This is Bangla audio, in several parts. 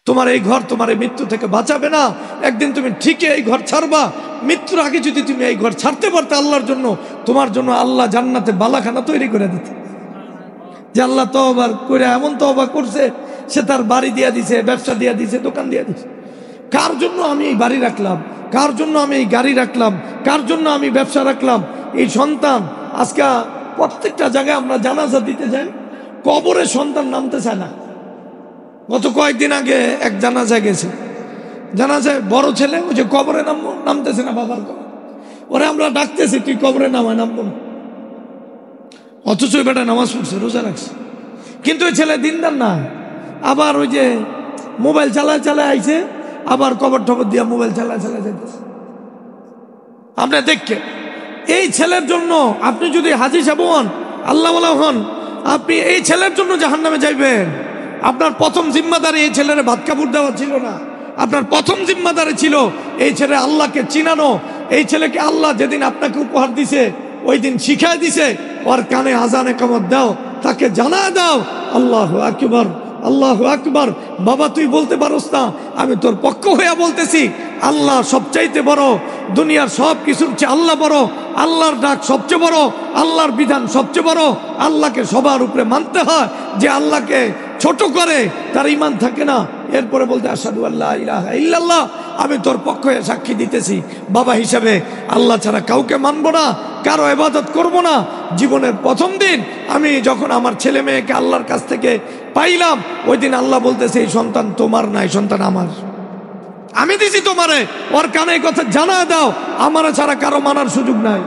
তোমার এই ঘর তোমার এই মৃত্যু থেকে বাঁচাবে না। একদিন তুমি ঠিকই এই ঘর ছাড়বা। মৃত্যুর আগে যদি তুমি এই ঘর ছাড়তে পারতে আল্লাহর জন্য, তোমার জন্য আল্লাহ জান্নাতে বালাখানা তৈরি করে দিত। যে আল্লাহ তওবা করে এমন তওবা করছে, সে তার বাড়ি দিয়া দিছে, ব্যবসা দিয়া দিছে, দোকান দিয়া দিছে। কার জন্য আমি এই বাড়ি রাখলাম, কার জন্য আমি এই গাড়ি রাখলাম, কার জন্য আমি ব্যবসা রাখলাম, এই সন্তান। আজকে প্রত্যেকটা জায়গায় আমরা জানাজা দিতে যাই, কবরে সন্তান নামতে চায় না। গত কয়েকদিন আগে এক জানাজা গেছে, জানাজায় বড় ছেলে ওই যে কবরে নামতেছে না, বাবার কবর। ওরে আমরা ডাকতেছি, তুই কবরে নামায় নামবো না। অথচ ওই বেটা নামাজ পড়ছে, রোজা রাখছে, কিন্তু ওই ছেলে দিনদার না। আবার ওই যে মোবাইল চালায় চালায় আইছে, আবার কবর টবর দিয়া মোবাইল চালায় চালায় যাইতেছে। আপনি দেখে এই ছেলের জন্য আপনি যদি হাজি সাহেব হন, আল্লাহ হন, আপনি এই ছেলের জন্য জাহান্নামে যাইবেন। আপনার প্রথম জিম্মাদারি এই ছেলের ভাত কাপড় দেওয়া ছিল না। আপনার প্রথম জিম্মাদারি ছিল এই ছেলে আল্লাহকে চিনানো। এই ছেলেকে আল্লাহ যেদিন আপনাকে উপহার দিছে, ওই দিন শিখাই দিছে, ওর কানে আজান একামত দাও, তাকে জানা দাও আল্লাহু আকবার, আল্লাহু আকবার। বাবা তুই বলতে পারোস না, আমি তোর পক্ষ হইয়া বলতেছি, আল্লাহ সবচাইতে বড়, দুনিয়ার সব কিছুর চেয়ে আল্লাহ বড়, আল্লাহর ডাক সবচেয়ে বড়, আল্লাহর বিধান সবচেয়ে বড়। আল্লাহকে সবার উপরে মানতে হয়। যে আল্লাহকে ছোট করে তার ঈমান থাকে না। এরপরে বলতে আশহাদু আল্লা ইলাহা ইল্লাল্লাহ, আমি তোর পক্ষে সাক্ষী দিতেছি বাবা হিসাবে আল্লাহ ছাড়া কাউকে মানবো না, কারো ইবাদত করব না। জীবনের প্রথম দিন আমি যখন আমার ছেলে মেয়েকে আল্লাহর কাছ থেকে পাইলাম, ওই দিন আল্লাহ বলতেছে এই সন্তান তোমার না, এই সন্তান আমার, আমি দিছি তোমারে। ওর কানে কথা জানা দাও, আমার ছাড়া কারো মানার সুযোগ নাই।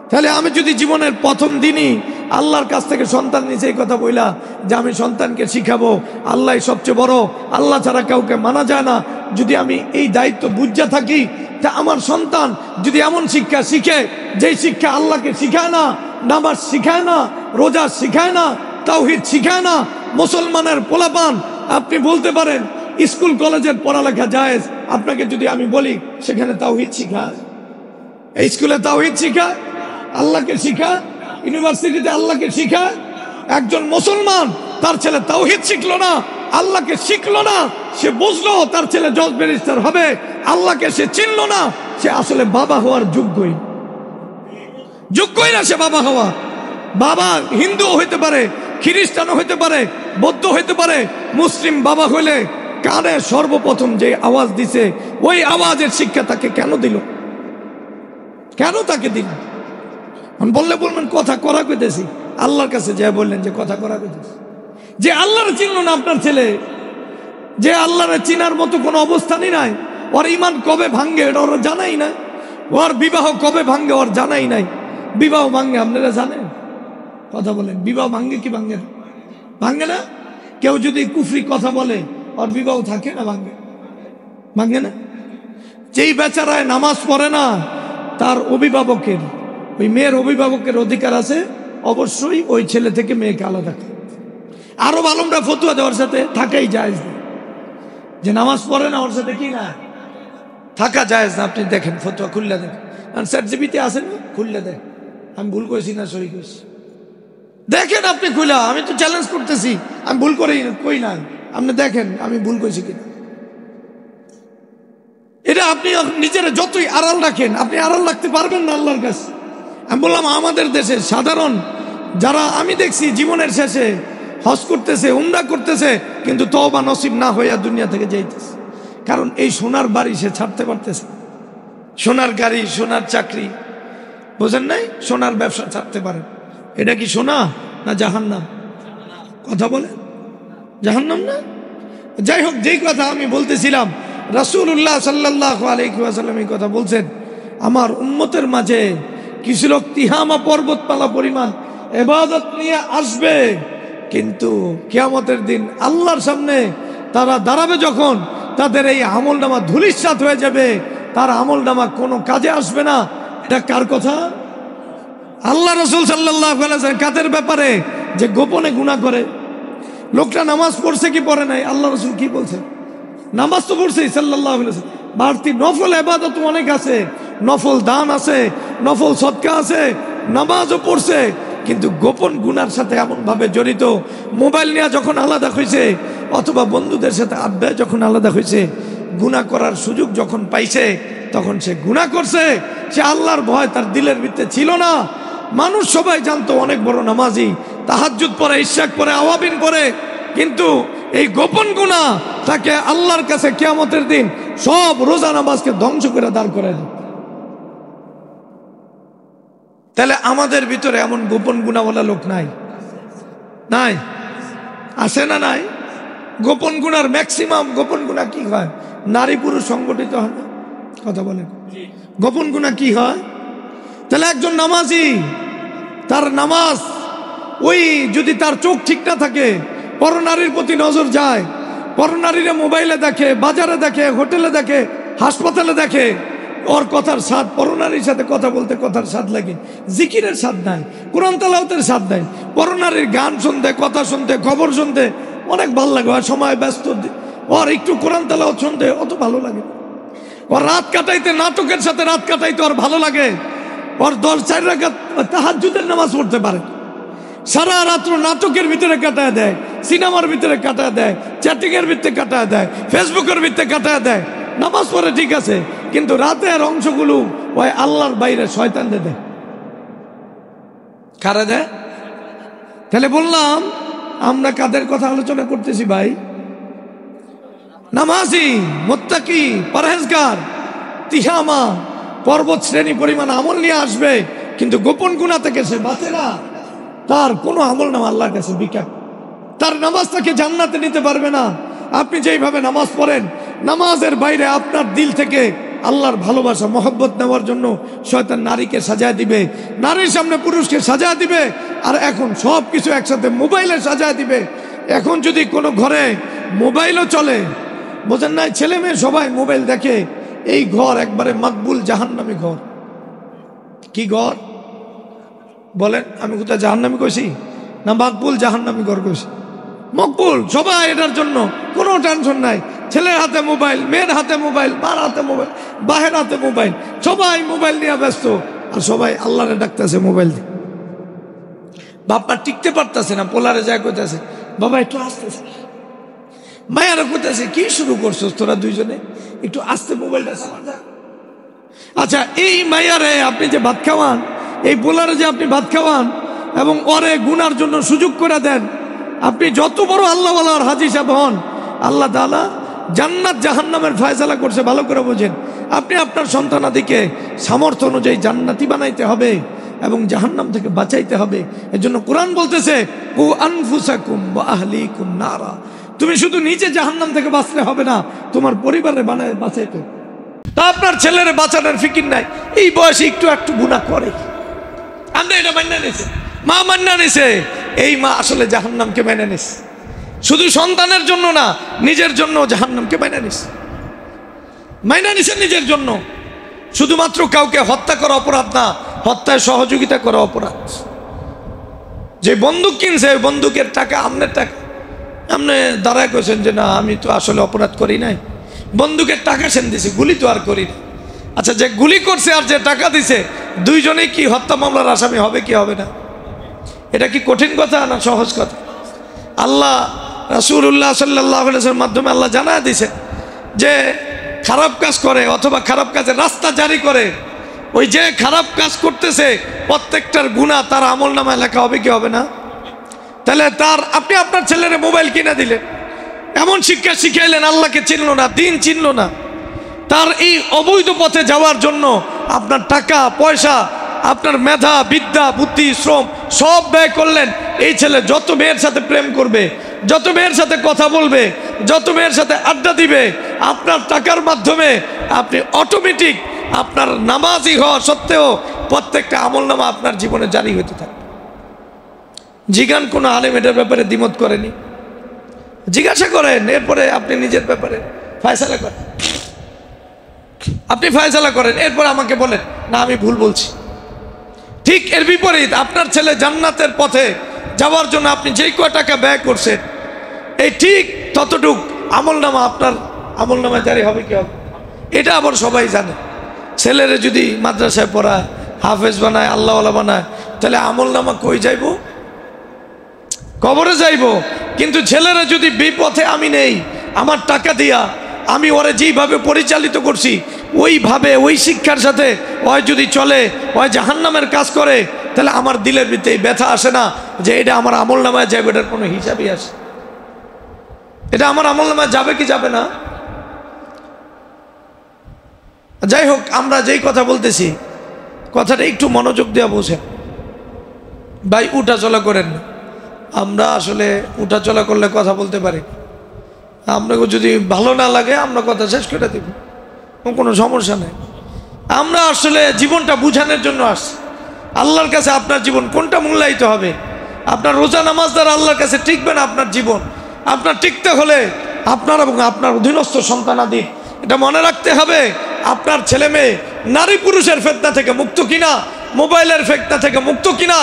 তাহলে আমি যদি জীবনের প্রথম দিনই আল্লাহর কাছ থেকে সন্তান নিচে এই কথা বইলা যে আমি সন্তানকে শিখাবো আল্লাহ সবচেয়ে বড়, আল্লাহ ছাড়া কাউকে মানা যায় না, যদি আমি এই দায়িত্ব বুঝা থাকি, তা আমার সন্তান যদি এমন শিক্ষা শিখে যেই শিক্ষা আল্লাহকে শিখায় না, নামাজ শিখায় না, রোজা শিখায় না, তাওহীদ শিখায় না, মুসলমানের পোলাপান, আপনি বলতে পারেন স্কুল কলেজের পড়ালেখা জায়েজ। আপনাকে যদি আমি বলি সেখানে তাওহীদ শিখায়, এই স্কুলে তাওহীদ শিখায়, আল্লাহকে শিখায়, ইউনিভার্সিটিতে আল্লাহকে শিখায়। একজন মুসলমান তার ছেলে তাওহীদ শিখলো না, আল্লাহকে শিখলো না, সে বুঝলো তার ছেলে জজ ব্যারিস্টার হবে, আল্লাহকে সে চিনলো না, সে আসলে বাবা হওয়ার যোগ্যই না। সে বাবা হওয়া, বাবা হিন্দু হইতে পারে, খ্রিস্টানও হইতে পারে, বৌদ্ধ হইতে পারে, মুসলিম বাবা হইলে কানে সর্বপ্রথম যে আওয়াজ দিছে ওই আওয়াজের শিক্ষা তাকে কেন দিল, কেন তাকে দিল? বললে বলবেন কথা করা কইতেছি, আল্লাহর কাছে যা বললেন যে কথা করা কইতেছি। যে আল্লাহর চিনল না আপনার ছেলে, যে আল্লাহর চিনার মতো কোনো অবস্থানই নাই, ওর ঈমান কবে ভাঙ্গে এটা ওর জানাই না, ওর বিবাহ কবে ভাঙ্গে ওর জানাই নাই। বিবাহ ভাঙ্গে আপনারা জানেন? কথা বলেন, বিবাহ ভাঙ্গে কি ভাঙ্গে না? ভাঙ্গে না। কেউ যদি কুফরি কথা বলে ওর বিবাহ থাকে না, ভাঙ্গে? ভাঙ্গে না। যেই বেচারায় নামাজ পড়ে না, তার অভিভাবকের, ওই মেয়ের অভিভাবকের অধিকার আছে অবশ্যই ওই ছেলে থেকে মেয়েকে আলাদা করে। আরো আলমরা ফতুয়া দেওয়ার সাথে থাকাই জায়েজ না, যে নামাজ পড়ে না ওর সাথে কি না থাকা জায়েজ না। আপনি দেখেন ফতুয়া খুললে দেখেন, সার্টিফিকেট আছে না, খুললে দেখ আমি ভুল করেছি না সহি করেছি, দেখেন আপনি খুলা। আমি তো চ্যালেঞ্জ করতেছি, আমি ভুল করি কই না, আপনি দেখেন আমি ভুল করেছি কিনা। এটা আপনি নিজের যতই আড়াল রাখেন, আপনি আড়াল রাখতে পারবেন না আল্লাহর কাছে। আমি বললাম আমাদের দেশে সাধারণ যারা আমি দেখছি জীবনের শেষে হজ করতেছে, উমরা করতেছে, কিন্তু তওবা নসিব না হইয়া দুনিয়া থেকে যাইতেছে। কারণ এই সোনার বাড়ি সে ছাড়তে পারতেছে, সোনার গাড়ি, সোনার চাকরি, বোঝেন নাই, সোনার ব্যবসা ছাড়তে পারে। এটা কি সোনা না জাহান্নাম? কথা বলে জাহান্নাম না? যাই হোক, যেই কথা আমি বলতেছিলাম, রাসূলুল্লাহ সাল্লাল্লাহু আলাইহি ওয়াসাল্লাম এই কথা বলছেন, আমার উম্মতের মাঝে কিছু লোক তিহামা পর্বতমালা পরিমাণ ইবাদত নিয়ে আসবে, কিন্তু কিয়ামতের দিন আল্লাহর সামনে তারা দাঁড়াবে যখন, তাদের এই আমলনামা ধূলিসাৎ হয়ে যাবে, তার আমলনামা কোনো কাজে আসবে না। এটা কার কথা? আল্লাহ রাসূল সাল্লাল্লাহু আলাইহি ওয়াসাল্লাম। কাদের ব্যাপারে? যে গোপনে গুনাহ করে। লোকটা নামাজ পড়ছে কি পড়ে নাই, আল্লাহ রাসূল কি বলছে? নামাজ তো পড়ছেই সাল্লাল্লাহু আলাইহি ওয়াসাল্লাম, বাড়তি নফল ইবাদত অনেক আছে, নফল দান আছে, নফল সদকা আছে, নামাজও পড়ছে, কিন্তু গোপন গুনার সাথে এমন ভাবে জড়িত। মোবাইল নিয়ে যখন আলাদা হয়েছে, অথবা বন্ধুদের সাথে আড্ডায় যখন আলাদা হয়েছে, গুনাহ করার সুযোগ যখন পাইছে তখন সে গুনাহ করছে। সে আল্লাহর ভয় তার দিলের ভিতরে ছিল না। মানুষ সবাই জানতো অনেক বড় নামাজি, তাহাজ্জুদ পড়ে, ইশরাক পড়ে, আওয়াবিন পড়ে, কিন্তু এই গোপন গুনাহ তাকে আল্লাহর কাছে কিয়ামতের দিন সব রোজা নামাজকে ধ্বংস করে দাঁড় করে দেয়। তাহলে আমাদের ভিতরে এমন গোপন গুনাহওয়ালা লোক নাই? নাই? আছে না নাই? গোপন গুনার ম্যাক্সিমাম গোপন গুনাহ কি হয়? নারী পুরুষ সংগঠিত হয় না? কথা বলেন, গোপন গুনাহ কি হয়? তাহলে একজন নামাজি, তার নামাজ, ওই যদি তার চোখ ঠিক না থাকে, পরনারীর প্রতি নজর যায়, পরনারীরা মোবাইলে দেখে, বাজারে দেখে, হোটেলে দেখে, হাসপাতালে দেখে, ওর কথার স্বাদ, পরনারীর সাথে কথা বলতে কথার স্বাদ লাগে, জিকিরের স্বাদ নাই, কোরআন তেলাওয়াতের স্বাদ নাই। পরনারীর গান শুনতে, কথা শুনতে, খবর শুনতে অনেক ভালো লাগে, আর সময় ব্যস্ত, ওর একটু কোরআন তেলাওয়াত শুনতে অত ভালো লাগে। ওর রাত কাটাইতে, নাটকের সাথে রাত কাটাইতে ওর ভালো লাগে। ওর 10-4 রাকাত তাহাজ্জুদের নামাজ পড়তে পারে, সারা রাত্র নাটকের ভিতরে কাটায় দেয়, সিনেমার ভিতরে কাটায় দেয়, চ্যাটিং এর ভিতরে কাটায় দেয়, ফেসবুকের ভিতরে কাটায় দেয়, নামাজ পড়ে ঠিক আছে, কিন্তু রাতের অংশগুলো ওই আল্লাহর বাইরে শয়তানদের দেয়। কারা দেয়? তাহলে বললাম আমরা কাদের কথা আলোচনা করতেছি ভাই? নামাজি, মুত্তাকি, পরহেজগার, তিহামা, পর্বত শ্রেণী পরিমাণ আমল নিয়ে আসবে, কিন্তু গোপন গুনাহ থেকে সে বাঁচে না। তার কোনো আমল নামা আল্লাহর কাছে বিকাশ, তার নামাজ তাকে জান্নাতে নিতে পারবে না। আপনি যেইভাবে নামাজ পড়েন, নামাজের বাইরে আপনার দিল থেকে আল্লাহর ভালোবাসা, মহব্বত নেওয়ার জন্য শয়তান নারীকে সাজায় দিবে, নারীর সামনে পুরুষকে সাজায় দিবে, আর এখন সব কিছু একসাথে মোবাইলে সাজায় দিবে। এখন যদি কোনো ঘরে মোবাইলও চলে, বোঝেন নাই, ছেলে মেয়ে সবাই মোবাইল দেখে, এই ঘর একবারে মাকবুল জাহান্নামী ঘর। কি ঘর বলেন? আমি কোথায় জাহান্নামী কইছি? না মাকবুল জাহান্নামী ঘর কইছি। মকবুল, সবাই এটার জন্য কোনো টেনশন নাই। ছেলের হাতে মোবাইল, মেয়ের হাতে মোবাইল, মার হাতে মোবাইল, বাহের হাতে মোবাইল, সবাই মোবাইল নিয়ে ব্যস্ত, আর সবাই আল্লাহরে ডাকতেছে মোবাইল দিয়ে। বাপমা টিকতে পারতেছে না, পোলারে যায় কইতেছে বাবা একটু আসতেছে, মায়েরা কইতেছে কি শুরু করছো তোরা দুইজনে, একটু আস্তে মোবাইলটা চালা। আচ্ছা, এই মায়ারে আপনি যে ভাত খাওয়ান, এই পোলারে যে আপনি ভাত খাওয়ান এবং ওরে গুনার জন্য সুযোগ করে দেন, আপনি যত বড় আল্লাহওয়ালার হাজী সাহেব হন, আল্লাহ তাআলা জান্নাত জাহান্নামের ফয়সালা করছে, ভালো করে বোঝেন। আপনি আপনার সন্তানাদিকে সামর্থ্য অনুযায়ী জান্নাতি বানাইতে হবে এবং জাহান্নাম থেকে বাঁচাইতে হবে। এজন্য কোরআন বলতেছে কু আনফুসাকুম ওয়া আহলিকুম নারা, তুমি শুধু নিজে জাহান্নাম থেকে বাঁচলে হবে না, তোমার পরিবারে বাঁচাইতে। তা আপনার ছেলের বাঁচানোর ফিকির নাই, এই বয়সে একটু একটু গুনাহ করে, আমরা এটা মান্য নিছে, মা মান্য নিছে, এই মা আসলে জাহান্নামকে মেনে নিছে, শুধু সন্তানের জন্য না, নিজের জন্য জাহান্নামকে মেনে নিছে, মাইনা নিছে নিজের জন্য। শুধুমাত্র কাউকে হত্যা করা অপরাধ না, হত্যায় সহযোগিতা করা অপরাধ। যে বন্দুক কিনছে, বন্দুকের টাকা আমনের টাকা, আপনি দাঁড়ায় কইছেন যে না আমি তো আসলে অপরাধ করি নাই, বন্দুকের টাকা সেন দিছে, গুলি তো আর করি না। আচ্ছা, যে গুলি করছে আর যে টাকা দিছে, দুইজনেই কি হত্যা মামলার আসামি হবে কি হবে না? এটা কি কঠিন কথা না সহজ কথা? আল্লাহ রাসূলুল্লাহ সাল্লাল্লাহু আলাইহি ওয়াসাল্লামের মাধ্যমে আল্লাহ জানা দিয়েছে যে খারাপ কাজ করে অথবা খারাপ কাজের রাস্তা জারি করে, ওই যে খারাপ কাজ করতেছে প্রত্যেকটার গুনাহ তার আমলনামায় লেখা হবে কি হবে না? তাহলে তার, আপনি আপনার ছেলের মোবাইল কিনে দিলেন, এমন শিক্ষা শিখাইলেন, আল্লাহকে চিনল না, দিন চিনল না, তার এই অবৈধ পথে যাওয়ার জন্য আপনার টাকা পয়সা, আপনার মেধা, বিদ্যা, বুদ্ধি, শ্রম সব ব্যয় করলেন। এই ছেলে যত মেয়ের সাথে প্রেম করবে, যত মেয়ের সাথে কথা বলবে, যত মেয়ের সাথে আড্ডা দিবে, আপনার টাকার মাধ্যমে আপনি অটোমেটিক আপনার নামাজি হওয়া সত্ত্বেও প্রত্যেকটা আমলনামা আপনার জীবনে জারি হতে থাকবে। জিজ্ঞান কোনো আলেম এটার ব্যাপারে দ্বিমত করেনি, জিজ্ঞাসা করেন, এরপরে আপনি নিজের ব্যাপারে ফয়সালা করেন, আপনি ফয়সালা করেন, এরপর আমাকে বলেন না আমি ভুল বলছি। ঠিক এর বিপরীত, আপনার ছেলে জান্নাতের পথে যাওয়ার জন্য আপনি যেই কয় টাকা ব্যয় করছেন, এই ঠিক ততটুক আমলনামা আপনার আমলনামায় জারি হবে কি হবে, এটা আবার সবাই জানে। ছেলেরে যদি মাদ্রাসায় পড়ায়, হাফেজ বানায়, আল্লাহওয়ালা বানায়, তাহলে আমলনামা কই যাইব? কবরে যাইব, কিন্তু ছেলেরা যদি বিপথে আমি নেই, আমার টাকা দিয়া আমি ওরে যেইভাবে পরিচালিত করছি ওইভাবে ওই শিক্ষার সাথে ওই যদি চলে, ওই জাহান্নামের কাজ করে, তাহলে আমার দিলের ভিতরে ব্যথা আসে না যে এটা আমার আমল নামায় যাবে, এটার কোনো হিসাবই আসে? এটা আমার আমল নামায় যাবে কি যাবে না? যাই হোক, আমরা যেই কথা বলতেছি কথাটা একটু মনোযোগ দেওয়া বোঝেন ভাই। উঠা চলা করেন না। আমরা আসলে উঠা চলা করলে কথা বলতে পারি, আপনাকে যদি ভালো না লাগে আমরা কথা শেষ করে দেব, কোনো সমস্যা নেই। আমরা আসলে জীবনটা বুঝানোর জন্য আসছি। আল্লাহর কাছে আপনার জীবন কোনটা মূল্যায়িত হবে? আপনার রোজা নামাজ দ্বারা আল্লাহর কাছে টিকবে না আপনার জীবন। আপনার টিকতে হলে আপনার এবং আপনার অধীনস্থ সন্তানাদি এটা মনে রাখতে হবে, আপনার ছেলে মেয়ে নারী পুরুষের ফিতনা থেকে মুক্ত কিনা, মোবাইলের ফিতনা থেকে মুক্ত কিনা,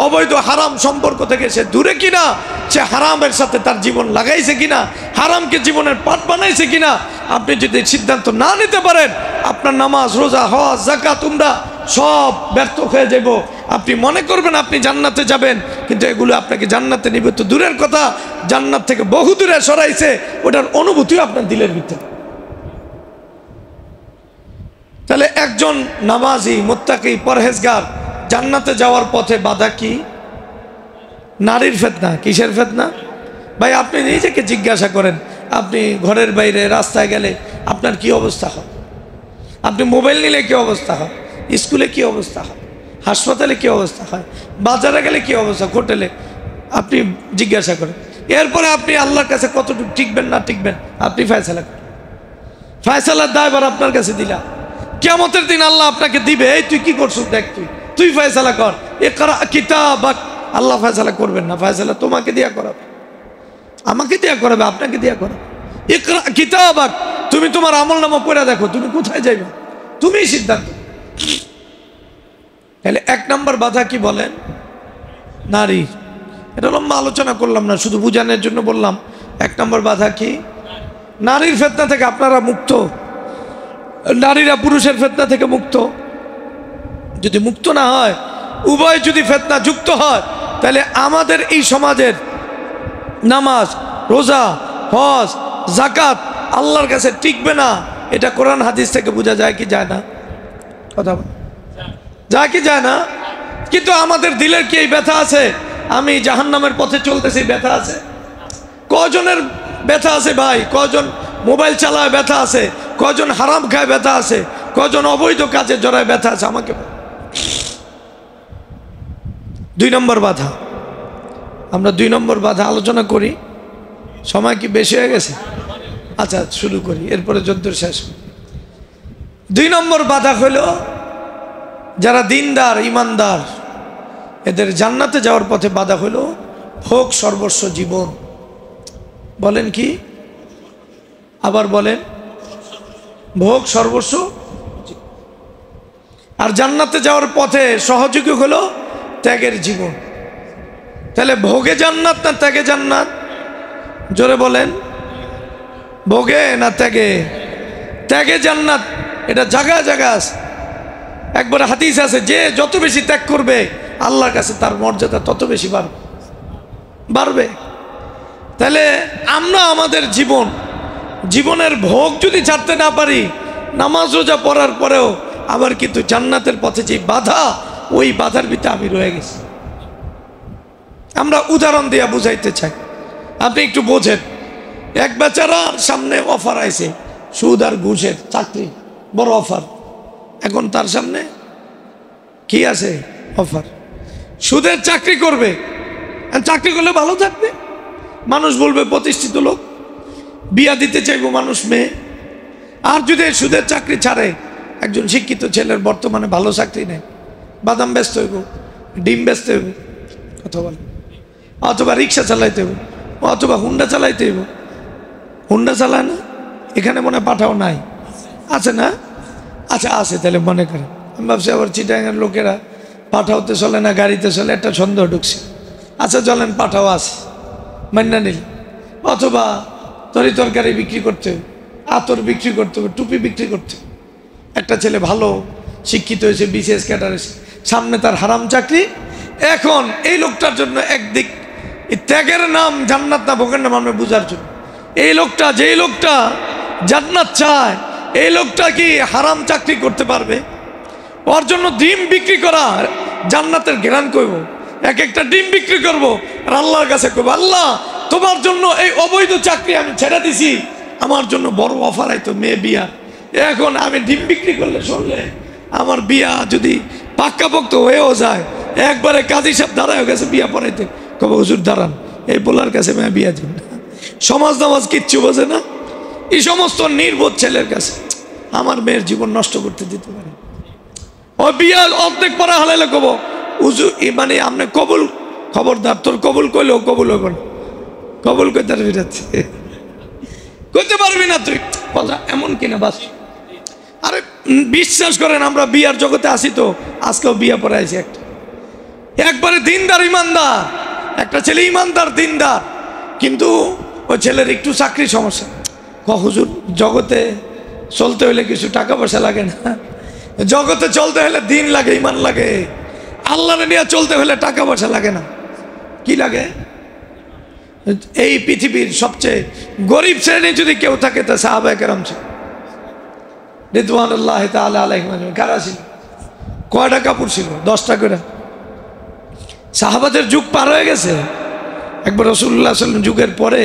অবৈধ হারাম সম্পর্ক থেকে সে দূরে কিনা, সে হারামের সাথে তার জীবন লাগাইছে কিনা, হারামকে জীবনের পাঠ বানাইছে কিনা। আপনি যদি সিদ্ধান্ত না নিতে পারেন, আপনার নামাজ, রোজা, হজ, যাকাত, উমরা সব ব্যর্থ হয়ে যাব। আপনি মনে করবেন আপনি জান্নাতে যাবেন, কিন্তু এগুলো আপনাকে জান্নাতে নিবে তো দূরের কথা, জান্নাত থেকে বহু দূরে সরাইছে, ওটার অনুভূতিও আপনার দিলের ভিতরে। তাহলে একজন নামাজি, মুত্তাকি, পরহেজগার জান্নাতে যাওয়ার পথে বাধা কি? নারীর ফিতনা। কিসের ফিতনা? ভাই আপনি নিজেকে জিজ্ঞাসা করেন, আপনি ঘরের বাইরে রাস্তায় গেলে আপনার কি অবস্থা হয়? আপনি মোবাইল নিলে কি অবস্থা হয়? স্কুলে কি অবস্থা হয়? হাসপাতালে কি অবস্থা হয়? বাজারে গেলে কি অবস্থা, হোটেলে? আপনি জিজ্ঞাসা করেন। এরপরে আপনি আল্লাহর কাছে কতটুকু টিকবেন না টিকবেন আপনি ফয়সালা করেন। ফয়সালার দায়ভার আপনার কাছে দিলাম। কিয়ামতের দিন আল্লাহ আপনাকে দিবে, এই তুই কি করছিস দেখ, তুই ফয়সালা কর। ইকরা কিতাবাক। আল্লাহ ফয়সালা করবেন না, ফয়সালা তোমাকে দিয়া করাবে, আমাকে দিয়া করাবে, আপনাকে দিয়া করাবে। ইকরা কিতাবাক, তুমি তোমার আমলনামা পড়ে দেখো তুমি কোথায় যাইবে, তুমি সিদ্ধান্ত। তাহলে এক নম্বর বাধা কি বলেন? নারী। এটা লম্বা আলোচনা করলাম না, শুধু বুঝানোর জন্য বললাম। এক নম্বর বাধা কি? নারীর ফিতনা থেকে আপনারা মুক্ত, নারীরা পুরুষের ফিতনা থেকে মুক্ত। যদি মুক্ত না হয়, উভয় যদি ফিতনা যুক্ত হয়, তাহলে আমাদের এই সমাজের নামাজ, রোজা, হজ, যাকাত আল্লাহর কাছে টিকবে না। এটা কোরআন হাদিস থেকে বোঝা যায় কি যায় না? কথা যায় কি যায় না? কিন্তু আমাদের দিলের কি এই ব্যথা আছে? আমি জাহান্নামের পথে চলতেছি, ব্যথা আছে। কজনের ব্যথা আছে ভাই? কজন মোবাইল চালায় ব্যথা আছে? কজন হারাম খায় ব্যথা আছে? কজন অবৈধ কাজে জড়ায় ব্যথা আছে? আমাকে দুই নম্বর বাধা। আমরা দুই নম্বর বাধা আলোচনা করি। সময় কি বেশি হয়ে গেছে? আচ্ছা শুরু করি, এরপরে যদ্দূর শেষ। দুই নম্বর বাধা হলো যারা দিনদার, ইমানদার, এদের জান্নাতে যাওয়ার পথে বাধা হলো ভোগ সর্বস্ব জীবন। বলেন কি? আবার বলেন। ভোগ সর্বস্ব। আর জান্নাতে যাওয়ার পথে সহযোগী হলো ত্যাগের জীবন। তাহলে ভোগে জান্নাত না ত্যাগে জান্নাত? জোরে বলেন। ভোগে না ত্যাগে? ত্যাগে জান্নাত। এটা জায়গায় জায়গায় আছে। একবার হাদিস আছে, যে যত বেশি ত্যাগ করবে আল্লাহর কাছে তার মর্যাদা তত বেশি বাড়বে। তাহলে আমরা আমাদের জীবনের ভোগ যদি ছাড়তে না পারি, নামাজ রোজা পড়ার পরেও আবার কিন্তু জান্নাতের পথে যে বাধা, ওই বাধার ভিতরে আমি রয়ে গেছি। আমরা উদাহরণ দিয়ে বুঝাইতে চাই, আপনি একটু বোঝেন। এক বেচারার সামনে অফার আইছে, সুদ আর ঘুষের চাকরি, বড় অফার। এখন তার সামনে কি আছে? অফার। সুদের চাকরি করবে, চাকরি করলে ভালো থাকবে, মানুষ বলবে প্রতিষ্ঠিত লোক, বিয়া দিতে চাইবো মানুষ মেয়ে। আর যদি সুদের চাকরি ছাড়ে, একজন শিক্ষিত ছেলের বর্তমানে ভালো চাকরি নেই, বাদাম ব্যস্ত হইব, ডিম ব্যস্ত হইব, অথবা রিক্সা চালাইতে হইব, অথবা হুন্ডা চালাইতে হইব। হুন্ডা চালায় না? এখানে মনে পাঠাও নাই? আছে না? আচ্ছা আছে, তাহলে মনে করেন। আমি ভাবছি আবার চিটাগাঙ্গের লোকেরা পাঠাওতে চলে না, গাড়িতে চলে, একটা সন্দেহ ঢুকছে। আচ্ছা চলেন, পাঠাও আছে, মান্না নিল। অথবা তরি তরকারি বিক্রি করতে হবে, আতর বিক্রি করতে হবে, টুপি বিক্রি করতে হবে। একটা ছেলে ভালো শিক্ষিত হয়েছে, বিসিএস ক্যাডার, সামনে তার হারাম চাকরি। এখন এই লোকটার জন্য একদিক এই ত্যাগের নাম জান্নাত না ভোগের নাম আমরা বুঝার জন্য। এই লোকটা, যেই লোকটা জান্নাত চায়, এই লোকটা কি হারাম চাকরি করতে পারবে? ওর জন্য ডিম বিক্রি করা জান্নাতের ঘ্রাণ করব, এক একটা ডিম বিক্রি করব আর আল্লাহর কাছে করবো, আল্লাহ তোমার জন্য এই অবৈধ চাকরি আমি ছেড়ে দিছি, আমার জন্য বড় অফার আইতো মেয়ে বিয়া, এখন আমি ডিম বিক্রি করলে শুনলে আমার বিয়া যদি পাক্কাপোক্ত হয়েও যায়, একবারে কাজী সাহেব দাঁড়ায় গেছে বিয়া পড়াইতে, কবে হুজুর দাঁড়ান, এই বলার কাছে মেয়ে বিয়া দিন না, সমাজ নামাজ কিচ্ছু বোঝে না, এই সমস্ত নির্বোধ ছেলের কাছে আমার মেয়ের জীবন নষ্ট করতে দিতে পারে। ও বিয়া অর্ধেক পড়া হালাইলে কব উজু মানে আপনি কবুল, খবরদার তোর কবুল কইলেও কবুল হইব না, কবুল করতে যাচ্ছে করতে পারবি না তুই, কথা এমন কিনা বাস। আরে বিশ্বাস করেন আমরা বিয়ার জগতে আসি তো, আজকেও বিয়া পড়াইছি একটা, একবারে দিনদার ইমানদার একটা ছেলে, ইমানদার দিনদার, কিন্তু ওই ছেলের একটু চাকরি সমস্যা। হুজুর জগতে চলতে হলে কিছু টাকা পয়সা লাগে না, জগতে চলতে হলে দিন লাগে, ইমান লাগে, আল্লাহরে নিয়ে চলতে হলে টাকা পয়সা লাগে না, কি লাগে? এই পৃথিবীর সবচেয়ে গরিব শ্রেণী যদি কেউ থাকে তা সাহাবায়ে কেরাম ছিল রিদওয়ানুল্লাহি তাআলা আলাইহিম। কারা ছিল? কয়টা কাপড় ছিল? 10টা করে। সাহাবাদের যুগ পার হয়ে গেছে। একবার রাসূলুল্লাহ সাল্লাল্লাহু আলাইহি ওয়াসাল্লাম যুগের পরে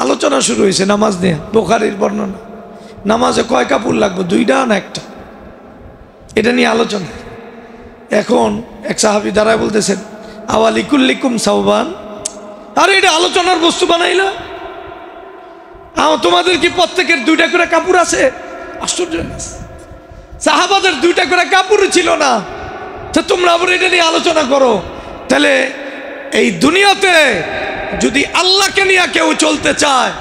আলোচনা শুরু হয়েছে নামাজ নিয়ে, বুখারীর বর্ণনা, নামাজে কয় কাপড় লাগবে, 2টা না 1টা, এটা নিয়ে আলোচনা। এখন এক সাহাবী দাঁড়ায় বলতেছেন আওয়ালিকুল্লিকুম সাওবান, আরে এটা আলোচনার বস্তু বানাইলা, তোমাদের কি প্রত্যেকের 2টা করে কাপড় আছে? আশ্চর্য। সাহাবাদের 2টা করে কাপড় ছিল না, তো তোমরা আবার এটা নিয়ে আলোচনা করো। তাহলে এই দুনিয়াতে যদি আল্লাহকে নিয়ে কেউ চলতে চায়,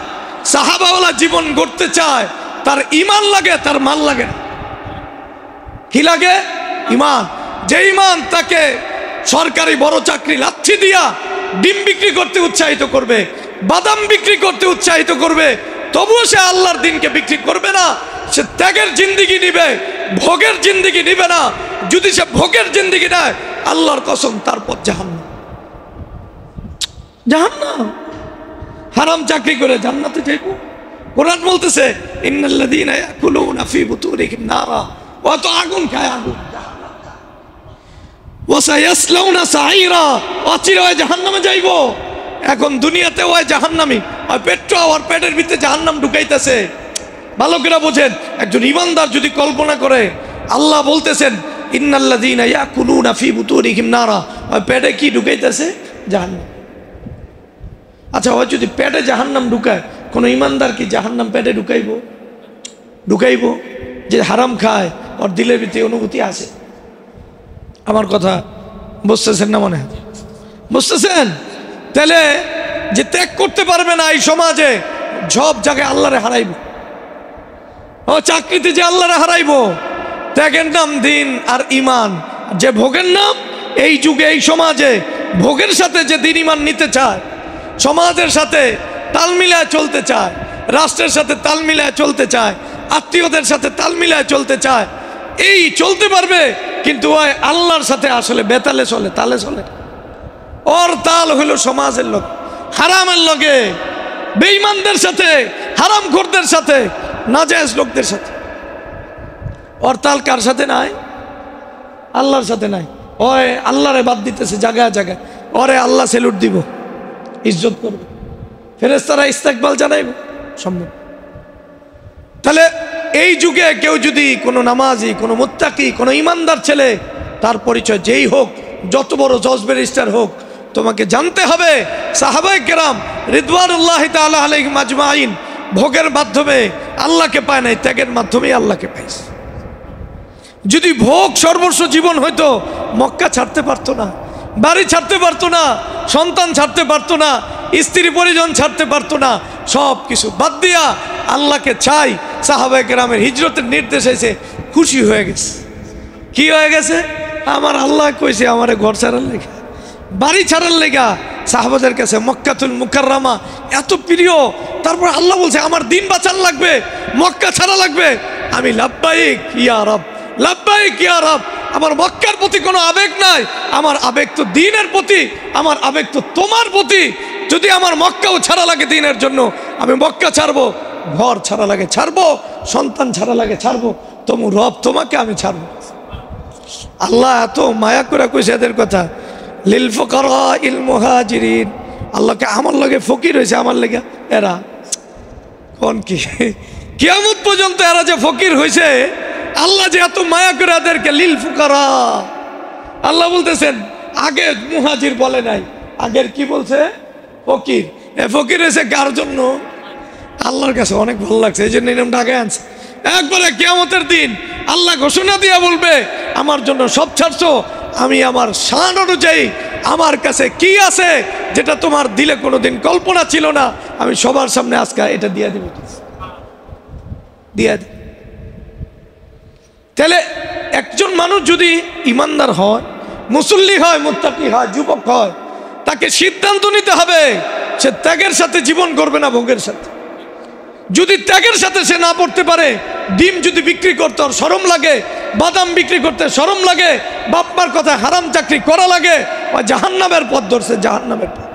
সাহাবাওয়ালা জীবন গড়তে চায়, তার ইমান লাগে, তার মাল লাগে না। কি লাগে? ইমান। যে ইমান তাকে সরকারি বড় চাকরি লাচ্ছি দিয়া ডিম বিক্রি করতে উৎসাহিত করবে, বাদাম বিক্রি করতে উৎসাহিত করবে, তবুও সে আল্লাহর দিনকে বিক্রি করবে না। সে ত্যাগের জিন্দিগি নিবে, ভোগের জিন্দিগি নিবে না। যদি সে ভোগের জিন্দিগি নেয়, আল্লাহর কসম তার পথ জাহান্নাম। জাহান্নাম। হারাম চাকরি করে জান্নাতে যাইব? কোরআন বলতেছে ইন্নাল্লাযীনা ইয়াকুলুনা ফী বুতুনিহিম নারা, ও তো আগুন খায়, আগুন, ওয়াসায়াসলাউনা সাঈরা, অচিরে জাহান্নামে যাইব। এখন দুনিয়াতে ওই জাহান্নামী, আর পেট্রো আর পেটের ভিতরে জাহান্নাম ঢুকাইতেছে। ভালো করে বোঝেন, একজন ইমানদার যদি কল্পনা করে, আল্লাহ বলতেছেন ইন্নাল্লাযীনা ইয়াকুলুনা ফী বুতুনিহিম নারা, ওই পেটে কি ঢুকাইতেছে? জাহান্নাম। আচ্ছা, ওই যদি পেটে জাহান্নাম ঢুকায়, কোন ইমানদার কি জাহান্নাম পেটে ঢুকাইব? যে হারাম খায় ওর দিলের ভিতরে অনুভূতি আছে। আমার কথা বুঝতেছেন না? মনে বুঝতেছেন? তাহলে যে ত্যাগ করতে পারবে না এই সমাজে, সব জায়গায় আল্লাহরে হারাইব। ও চাকরিতে যে আল্লাহরে হারাইব, ত্যাগের নাম দিন আর ইমান। যে ভোগের নাম এই যুগে এই সমাজে, ভোগের সাথে যে দিন ইমান নিতে চায়, সমাজের সাথে তাল মিলায় চলতে চায়, রাষ্ট্রের সাথে তাল মিলায় চলতে চায়, আত্মীয়দের সাথে তাল মিলায় চলতে চায়, এই চলতে পারবে, কিন্তু ওই আল্লাহর সাথে আসলে বেতালে চলে, তালে চলে। ওর তাল হইল সমাজের লোক, হারামের লগে, বেঈমানদের সাথে, হারামখোরদের সাথে, নাজায়েজ লোকদের সাথে। ওর তাল কার সাথে নাই? আল্লাহর সাথে নাই। ওই আল্লাহরে বাদ দিতেছে জায়গায় জায়গায়, ওরে আল্লাহ সেলুট দিব, ইজ্জত করবে, ফেরেশতারা ইস্তেকবাল জানাইব, সম্ভব। তাহলে এই যুগে কেউ যদি কোনো নামাজি, কোনো মুত্তাকি, কোনো ইমানদার ছেলে, তার পরিচয় যেই হোক, যত বড় জজ ব্যারিস্টার হোক, তোমাকে জানতে হবে সাহাবায়ে কেরাম রিদওয়ানুল্লাহি তাআলা আলাইহিম আজমাইন ভোগের মাধ্যমে আল্লাহকে পায় নাই, ত্যাগের মাধ্যমেই আল্লাহকে পাইছে। যদি ভোগ সর্বস্ব জীবন হইতো, মক্কা ছাড়তে পারতো না, বাড়ি ছাড়তে পারতো না, সন্তান ছাড়তে পারতো না, স্ত্রী পরিজন ছাড়তে পারতো না, সব কিছু বাদ দিয়া আল্লাহকে চাই। সাহাবায়ে কেরামের হিজরতের নির্দেশ এসে খুশি হয়ে গেছে। কি হয়ে গেছে? আমার আল্লাহ কইছে আমারে ঘর ছাড়ার লেগা, বাড়ি ছাড়ার লেগা। সাহাবাদের কাছে মক্কাতুল মুকাররমা এত প্রিয়, তারপর আল্লাহ বলছে আমার দিন বাঁচান লাগবে, মক্কা ছাড়া লাগবে। আমি লাব্বাইক ইয়া রব, লাব্বাইক ইয়া রব। আমার মক্কার প্রতি কোনো আবেগ নাই, আমার আবেগ তো দ্বীনের প্রতি, আমার আবেগ তো তোমার প্রতি। যদি আমার মক্কাও ছাড়া লাগে দিনের জন্য, আমি মক্কা ছাড়বো, ঘর ছাড়া লাগে ছাড়বো, সন্তান ছাড়া লাগে ছাড়বো, তবু রব তোমাকে আমি ছাড়বো। আল্লাহ এত মায়া করে কইছে এদের কথা, লিল ফুকারা ইল মুহাজিরিন, আল্লাহকে আমার লগে ফকির হয়েছে, আমার লেগে এরা কোন কি কিয়ামত পর্যন্ত এরা যে ফকির হয়েছে, আল্লাহ যে এত মায়া করে এদেরকে, লিল ফুকারা, আল্লাহ বলতেছেন আগে মুহাজির বলে নাই, আগের কি বলছে ফকির। এ ফকির হয়েছে কার জন্য? আল্লাহর কাছে অনেক ভালো লাগছে, এই জন্য নামটা আগে আনছে। একবারে কিয়ামতের দিন আল্লাহ ঘোষণা দিয়া বলবে, আমার জন্য সব ছাড়ছো, আমি আমার শান অনুযায়ী আমার কাছে কি আছে যেটা তোমার দিলে কোনোদিন কল্পনা ছিল না, আমি সবার সামনে আজকে এটা দিয়ে দিব, দিয়ে দেব। তাহলে একজন মানুষ যদি ইমানদার হয়, মুসল্লি হয়, মুত্তাকি হয়, যুবক হয়, তাকে সিদ্ধান্ত নিতে হবে সে ত্যাগের সাথে জীবন করবে না ভোগের সাথে। যদি ত্যাগের সাথে সে না পড়তে পারে, ডিম যদি বিক্রি করতে ওর শরম লাগে, বাদাম বিক্রি করতে শরম লাগে, বাপ্পার কথা হারাম চাকরি করা লাগে, ও জাহান্নামের পথ ধরছে, জাহান্নামের পথ,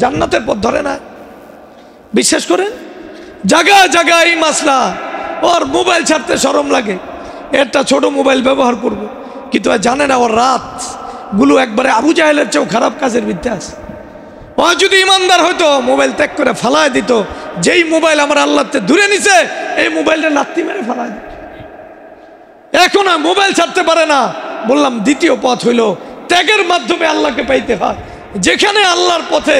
জান্নাতের পথ ধরে না। বিশ্বাস করেন, জায়গায় জায়গায় এই মাসলা, ওর মোবাইল ছাড়তে শরম লাগে, একটা ছোট মোবাইল ব্যবহার করব, কিন্তু জানে না ওর রাত গুলো একবারে আবু জাহেলের চেয়েও খারাপ কাজের বিদ্যা আছে। ও যদি ইমানদার হইতো মোবাইল ত্যাগ করে ফালায় দিত, যেই মোবাইল আমার আল্লাহতে দূরে নিছে এই মোবাইলটা লাত্তি মেরে ফালায় দিত। এখন আর মোবাইল ছাড়তে পারে না। বললাম দ্বিতীয় পথ হইল ত্যাগের মাধ্যমে আল্লাহকে পাইতে হয়। যেখানে আল্লাহর পথে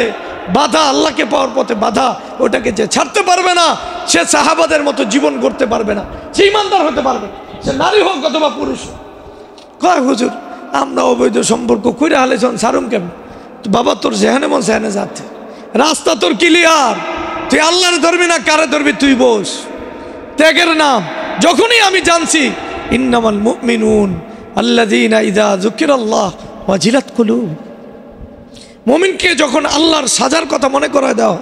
বাধা, আল্লাহকে পাওয়ার পথে বাধা, ওটাকে যে ছাড়তে পারবে না সে সাহাবাদের মতো জীবন করতে পারবে না, সে ইমানদার হতে পারবে, সে নারী হোক অথবা পুরুষ। কয় হুজুর আমরা অবৈধ সম্পর্ক কইরা হালেছন সারুম কেমন? বাবা তোর যেখানে মন সেখানে যাচ্ছে, রাস্তা তোর ক্লিয়ার, তুই আল্লাহর ধরবি না কারে ধরবি তুই বস। ত্যাগের নাম যখনই আমি জানছি, ইন্নামাল মুমিনুন আল্লাযীনা ইযা যুকিরাল্লাহ ওয়াজিলাত কুলুব, মুমিনকে যখন আল্লাহর সাজার কথা মনে করায় দেওয়া,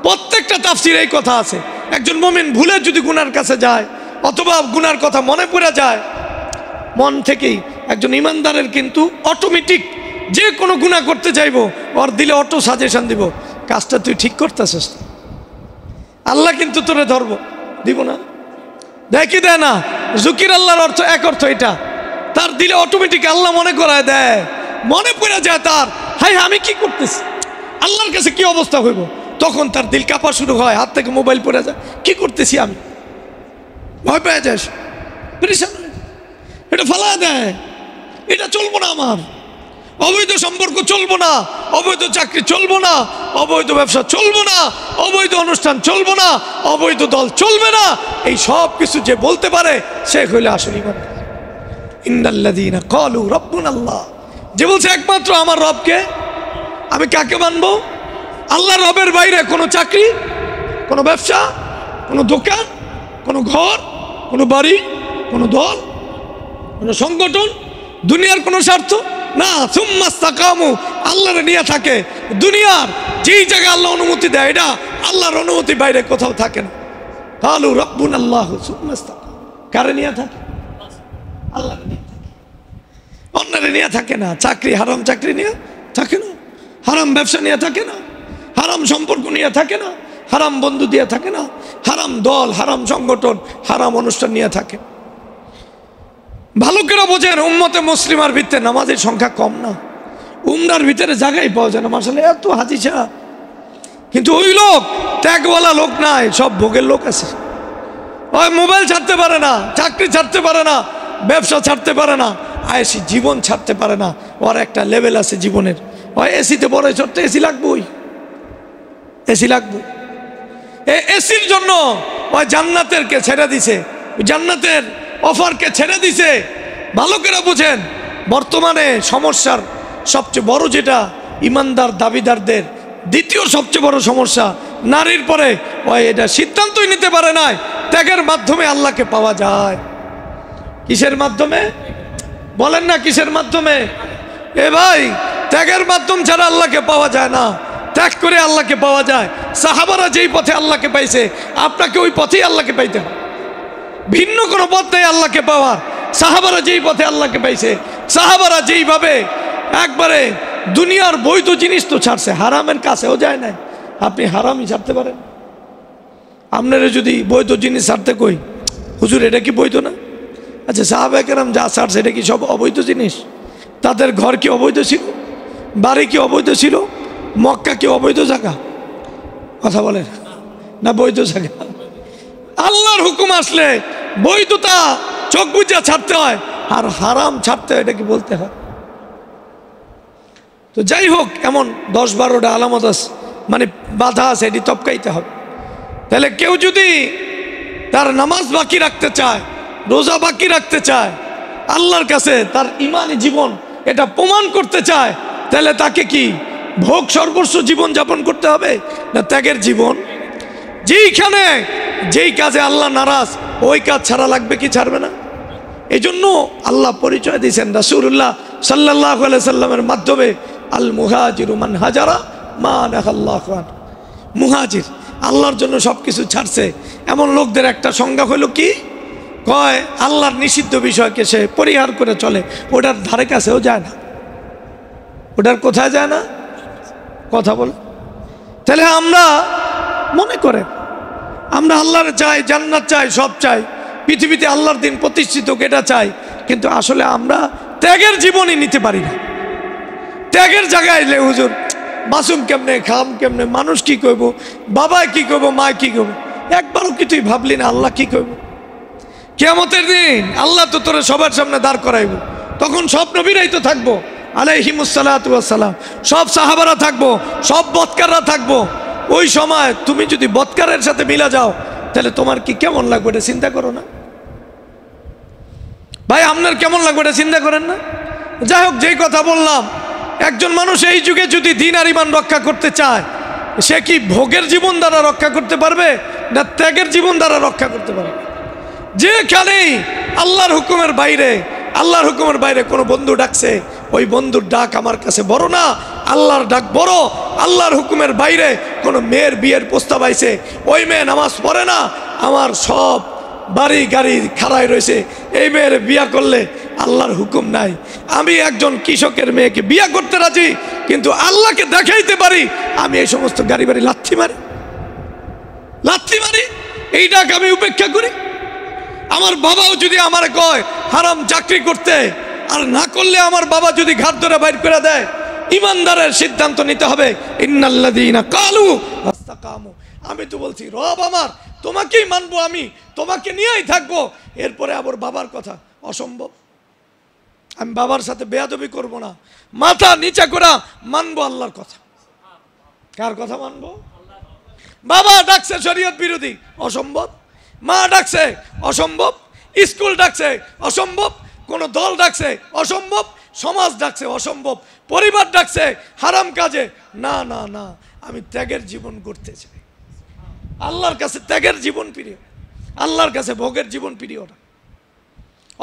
প্রত্যেকটা তাফসীরে এই কথা আছে। একজন মুমিন ভুলে যদি গুনার কাছে যায় অথবা গুনার কথা মনে পড়ে যায়, মন থেকেই একজন ইমানদারের কিন্তু অটোমেটিক যে কোনো গুনাহ করতে চাইবো ওর দিলে অটো সাজেশন দিব, কাজটা তুই ঠিক করতেছিস, আল্লাহ কিন্তু তোরে ধরবো, দিব না? দেখি দেয় না? যুকির আল্লাহর অর্থ এক অর্থ এটা, তার দিলে অটোমেটিক আল্লাহ মনে করায় দেয়, মনে পড়ে যায় তার, হাই আমি কি করতেছি, আল্লাহর কাছে কি অবস্থা হইব, তখন তার দিল কাঁপা শুরু হয়, হাত থেকে মোবাইল পড়ে যায়, কি করতেছি আমি, ভয় পেয়ে যাস, এটা ফালা দেয়, এটা চলবো না, আমার অবৈধ সম্পর্ক চলবো না, অবৈধ চাকরি চলবো না, অবৈধ ব্যবসা চলবো না, অবৈধ অনুষ্ঠান চলবো না, অবৈধ দল চলবে না, এই সব কিছু যে বলতে পারে সে হইলে আসলে ইমানদার। ইন্নাল্লাযীনা ক্বালু রাব্বুনাল্লাহ, যে বলছে একমাত্র আমার রবকে, আমি কাকে মানবো? আল্লাহ রবের বাইরে কোনো চাকরি, কোনো ব্যবসা, কোনো দোকান, কোনো ঘর, কোনো বাড়ি, কোনো দল, কোনো সংগঠন, দুনিয়ার কোনো স্বার্থ না। সুম্মাস্তাকামু, আল্লাহরে নিয়ে থাকে। দুনিয়ার যেই জায়গায় আল্লাহ অনুমতি দেয় এটা আল্লাহর অনুমতি বাইরে কোথাও থাকে না। ক্বালু রাব্বুনাল্লাহু সুম্মাস্তাকামু, কারে নিয়ে থাকে? আল্লাহরে নিয়ে থাকে, অন্যরে নিয়ে থাকে না। চাকরি, হারাম চাকরি নিয়ে থাকে না, হারাম ব্যবসা নিয়ে থাকে না, হারাম সম্পর্ক নিয়ে থাকে না, হারাম বন্ধু দিয়ে থাকে না, হারাম দল, হারাম সংগঠন, হারাম অনুষ্ঠান নিয়ে থাকে। ভালো করে বোঝেন, উম্মতে মুসলিমার ভিতরে নামাজের সংখ্যা কম না, উমরার ভিতরে জায়গায় পাওয়া যায় না, মাশাআল্লাহ এত হাজি সাহেব, কিন্তু ওই লোক ত্যাগওয়ালা লোক নাই, সব ভোগের লোক আছে। ওই মোবাইল ছাড়তে পারে না, চাকরি ছাড়তে পারে না, ব্যবসা ছাড়তে পারে না, আয়েসি জীবন ছাড়তে পারে না। ওর একটা লেভেল আছে জীবনের, ওই এসিতে বড় ছোট্ট এসি লাগবেই, এসি লাগবে। এই এসির জন্য ওই জান্নাতেরকে ছেড়ে দিছে, জান্নাতের অফারকে ছেড়ে দিছে। ভালো করে বুঝেন, বর্তমানে সমস্যার সবচেয়ে বড় যেটা ইমানদার দাবিদারদের দ্বিতীয় সবচেয়ে বড় সমস্যা, নারীর পরে ওই এটা সিদ্ধান্তই নিতে পারে না ত্যাগের মাধ্যমে আল্লাহকে পাওয়া যায়। কিসের মাধ্যমে বলেন না, কিসের মাধ্যমে? এ ভাই, ত্যাগের মাধ্যম ছাড়া আল্লাহকে পাওয়া যায় না, ত্যাগ করে আল্লাহকে পাওয়া যায়। সাহাবারা যেই পথে আল্লাহকে পাইছে, আপনাকে ওই পথেই আল্লাহকে পাইতে হবে, ভিন্ন কোনো পথ নেই আল্লাহকে পাওয়ার। সাহাবারা যেই পথে আল্লাহকে পাইছে, সাহাবারা যেইভাবে একবারে দুনিয়ার বৈধ জিনিস তো ছাড়ছে, হারামের কাছেও যায় না। আপনি হারামই ছাড়তে পারেন? আপনারা যদি বৈধ জিনিস ছাড়তে কই, হুজুর এটা কি বৈধ না? আচ্ছা, সাহাবায়ে কেরাম যা ছাড়ছে এটা কি সব অবৈধ জিনিস? তাদের ঘর কি অবৈধ ছিল? বাড়ি কি অবৈধ ছিল? মক্কা কি অবৈধ জায়গা? কথা বলেন না, বৈধ জায়গা। আল্লাহর হুকুম আসলে বৈধতা চোখ বুঝা ছাড়তে হয়, আর হারাম ছাড়তে হয়, এটা কি বলতে হয়? তো যাই হোক, এমন 10-12টা আলামত আছে, মানে বাধা আছে, এটি টপকাইতে হবে। তাহলে কেউ যদি তার নামাজ বাকি রাখতে চায়, রোজা বাকি রাখতে চায়, আল্লাহর কাছে তার ইমানি জীবন এটা প্রমাণ করতে চায়, তাহলে তাকে কি ভোগ সর্বস্ব জীবন যাপন করতে হবে না ত্যাগের জীবন? যেইখানে যেই কাজে আল্লাহ নারাজ, ওই কাজ ছাড়া লাগবে কি ছাড়বে না? এই জন্য আল্লাহ পরিচয় দিয়েছেন রাসূলুল্লাহ সাল্লাল্লাহু আলাইহি সাল্লামের মাধ্যমে, আল মুহাজিরু মান হাজারা মা নাহাল্লাহু আনহু। মুহাজির আল্লাহর জন্য সব কিছু ছাড়ছে এমন লোকদের একটা সংজ্ঞা হলো কি, কয় আল্লাহর নিষিদ্ধ বিষয়কে সে পরিহার করে চলে, ওটার ধারে কাছেও যায় না। ওটার কোথায় যায় না? কথা বল। তাহলে আমরা মনে করেন আমরা আল্লাহর চাই, জান্নাত চাই, সব চাই, পৃথিবীতে আল্লাহর দিন প্রতিষ্ঠিত এটা চাই, কিন্তু আসলে আমরা ত্যাগের জীবনই নিতে পারি না। ত্যাগের জায়গায় এলে হুজুর মাসুম কেমনে, খাম কেমনে, মানুষ কি করবো, বাবা কি করবো, মা কি করবো, একবারও কি তুই ভাবলি না আল্লাহ কি করবো? কিয়ামতের দিন আল্লাহ তো তোরে সবার সামনে দাঁড় করাইব, তখন সব নবীরাই তো থাকবো আলাইহিমুসসালাতু ওয়াসসালাম, সব সাহাবারা থাকবো, সব বদকাররা থাকবো। ওই সময় তুমি যদি বদকারের সাথে মিলা যাও, তাহলে তোমার কি কেমন লাগবে এটা চিন্তা করো না ভাই? আপনার কেমন লাগবে এটা চিন্তা করেন না? যাই হোক, যেই কথা বললাম, একজন মানুষ এই যুগে যদি দ্বীন আর ঈমান রক্ষা করতে চায়, সে কি ভোগের জীবন দ্বারা রক্ষা করতে পারবে না ত্যাগের জীবন দ্বারা রক্ষা করতে পারবে? যেখানেই আল্লাহর হুকুমের বাইরে, আল্লাহর হুকুমের বাইরে কোনো বন্ধু ডাকছে, ওই বন্ধুর ডাক আমার কাছে বড় না, আল্লাহর ডাক বড়। আল্লাহর হুকুমের বাইরে কোনো মেয়ের বিয়ের প্রস্তাব আইছে, ওই মেয়ে নামাজ পড়ে না, আমার সব বাড়ি গাড়ি খাড়াই রয়েছে, এই মেয়ের বিয়া করলে আল্লাহর হুকুম নাই। আমি একজন কৃষকের মেয়েকে বিয়া করতে রাজি, কিন্তু আল্লাহকে দেখাইতে পারি আমি এই সমস্ত গাড়ি বাড়ি লাথি মারি, এই ডাক আমি উপেক্ষা করি। আমার বাবাও যদি আমার কয় হারাম চাকরি করতে, আর না করলে আমার বাবা যদি ঘাট ধরে বাইর করে দেয়, ইমানদারের সিদ্ধান্ত নিতে হবে, ইন্নাল্লাযীনা কালু ওয়াস্তাকামু। আমি তো বলছি রব আমার, তোমাকেই মানবো, আমি তোমাকে নিয়েই থাকবো, এরপরে আবার বাবার কথা অসম্ভব। আমি বাবার সাথে বেয়াদবি করব না, মাথা নিচা করে মানবো আল্লাহর কথা। কার কথা মানবো? বাবা ডাকছে শরীয়ত বিরোধী, অসম্ভব। মা ডাকছে, অসম্ভব। স্কুল ডাকছে, অসম্ভব। কোন দল ডাকছে, অসম্ভব। সমাজ ডাকছে, অসম্ভব। পরিবার ডাকছে হারাম কাজে, না না না, আমি ত্যাগের জীবন করতে চাই। আল্লাহর কাছে ত্যাগের জীবন প্রিয়, আল্লাহর কাছে ভোগের জীবন প্রিয় না,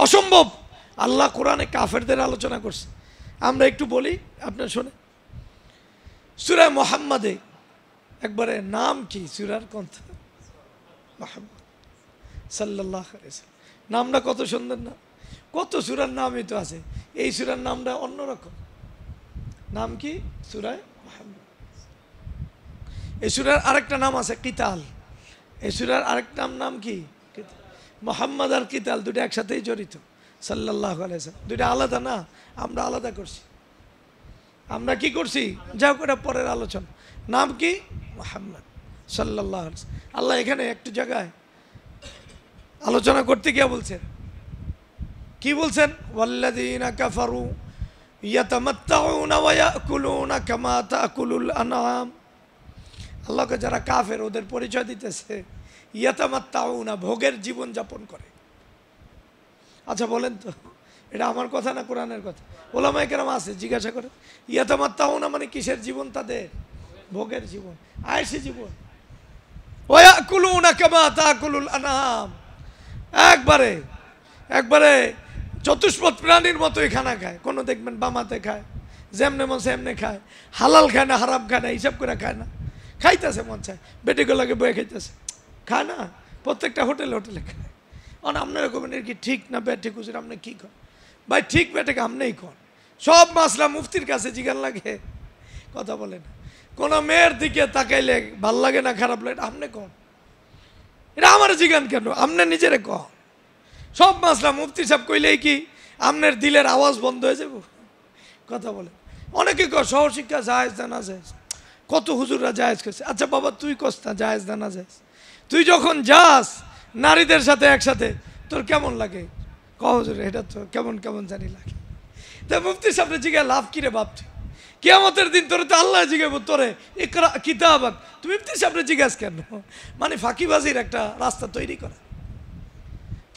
অসম্ভব। আল্লাহ কোরআনে কাফেরদের আলোচনা করছে, আমরা একটু বলি আপনার শোনে। সূরা মুহাম্মাদে একবারে নাম কি সূরার কোন? মুহাম্মদ সাল্লাল্লাহু আলাইহি ওয়াসাল্লাম। নামটা কত সুন্দর না? কত সূরার নামই তো আছে, এই সূরার নামটা অন্যরকম। নাম কি? সূরা মুহাম্মদ। এই সূরার আরেকটা নাম আছে কিতাল। এই সূরার আরেকটা নাম কি? মুহাম্মদ আর কিতাল দুটো একসাথেই জড়িত। সাল্লাল্লাহু আলাইহি ওয়াসাল্লাম, দুটো আলাদা না, আমরা আলাদা করছি। আমরা কি করছি? যাও এটা পরের আলোচনা। নাম কি? মুহাম্মদ সাল্লাল্লাহু আলাইহি ওয়াসাল্লাম। আল্লাহ এখানে একটু জায়গায় আলোচনা করতে গিয়ে বলছেন, কি বলছেন? ওয়াল্লাযীনা কাফারু ইয়াতামাত্তাউনা ওয়া ইয়াকুলুনা কামা তাকুলুল আনআম। আল্লাহকে যারা কাফের ওদের পরিচয় দিতেছে, ইয়াতামাত্তাউনা ভোগের জীবন যাপন করে। আচ্ছা বলেন তো, এটা আমার কথা না কোরআনের কথা? ওলামায়ে কেরাম আছে, জিজ্ঞাসা করে ইয়াতামাত্তাউনা মানে কিসের জীবন তাদের? ভোগের জীবন, আয়েশি জীবন। ওয়া ইয়াকুলুনা কামা তাকুলুল আনআম, একবারে একবারে চতুষ্পদ প্রাণীর মতোই খানা খায়। কোনো দেখবেন বামাতে খায়, যেমনে মন সেমনে খায়, হালাল খায় না হারাম খায় না হিসাব করে খায় না, খাইতেছে মন চায়, বেটিগুলোকে বয়ে খাইতেছে, খায় না। প্রত্যেকটা হোটেলে হোটেলে খায়। আপনারা কবেন এর কি ঠিক না ব্যাট ঠিক? হুজুর আপনি কী করেন ভাই? ঠিক ব্যাটাকে আপনিই কন, সব মাসলা মুফতির কাছে জিজ্ঞান লাগে, কথা বলেন। কোন মেয়ের দিকে তাকাইলে ভাল লাগে না খারাপ লাগে, আপনি কন, এটা আমার জিজ্ঞান কেন, আপনি নিজেরে কন। সব মাসলা মুফতি সাহেব কইলেই কি আপনার দিলের আওয়াজ বন্ধ হয়ে যাব? কথা বলে। অনেকে কয় সহশিক্ষা জায়েজ না না জায়েজ, কত হুজুররা জায়েজ করছে। আচ্ছা বাবা তুই কস না জায়েজ না না জায়েজ, তুই যখন যাস নারীদের সাথে একসাথে তোর কেমন লাগে? ক হুজুর এটা তো কেমন কেমন জানি লাগে। তা মুফতি সাহেব জিজ্ঞা লাভ কিরে বাপ, কিয়ামতের দিন তোরে তো আল্লাহ জিজ্ঞাবো তোরে ইকরা কিতাবাক, তুমি মুফতি সাহেব জিজ্ঞাস কেন? মানে ফাঁকিবাজির একটা রাস্তা তৈরি করা,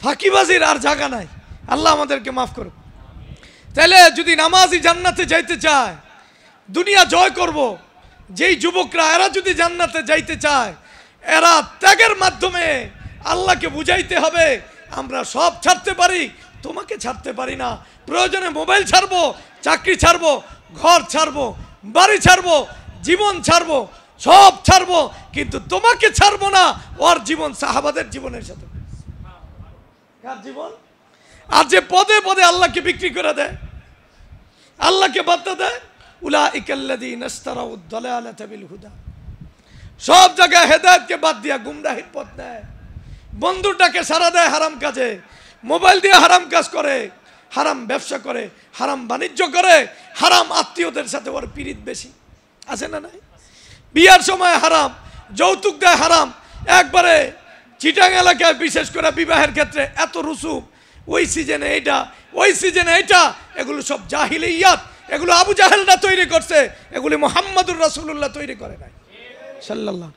ফাঁকিবাজির আর জায়গা নাই। আল্লাহ আমাদেরকে মাফ করুক। তাহলে যদি নামাজি জান্নাতে যাইতে চায়, দুনিয়া জয় করব, যেই যুবকরা এরা যদি জান্নাতে যাইতে চায়, এরা ত্যাগের মাধ্যমে আল্লাহকে বুঝাইতে হবে আমরা সব ছাড়তে পারি, তোমাকে ছাড়তে পারি না। প্রয়োজনে মোবাইল ছাড়বো, চাকরি ছাড়বো, ঘর ছাড়বো, বাড়ি ছাড়বো, জীবন ছাড়বো, সব ছাড়বো, কিন্তু তোমাকে ছাড়বো না। ওর জীবন সাহাবাদের জীবনের সাথে, কার জীবন? আর যে পদে পদে আল্লাহকে বিক্রি করে দেয়, আল্লাহকে বার্তা দেয়, উলাইকাল্লাযীনা ইশতারাউদ দালালাতা বিল হুদা, সব জায়গায় হেদায়েতকে বাদ দিয়া গুমরাহির পথ নেয়, বন্ধুটাকে সারা দেয় হারাম কাজে, মোবাইল দিয়ে হারাম কাজ করে, হারাম ব্যবসা করে, হারাম বাণিজ্য করে, হারাম আত্মীয়দের সাথে ওর পীড়িত বেশি আছে না নাই? বিয়ার সময় হারাম, যৌতুক দেয় হারাম, একবারে চিটাং এলাকায় বিশেষ করে বিবাহের ক্ষেত্রে এত রুসুম, ওই সিজনে এইটা, ওই সিজনে এইটা, এগুলো সব জাহিলিয়াত, এগুলো আবু জাহেলরা তৈরি করছে, এগুলি মুহাম্মদুর রাসূলুল্লাহ তৈরি করে নাই সাল্লাল্লাহু।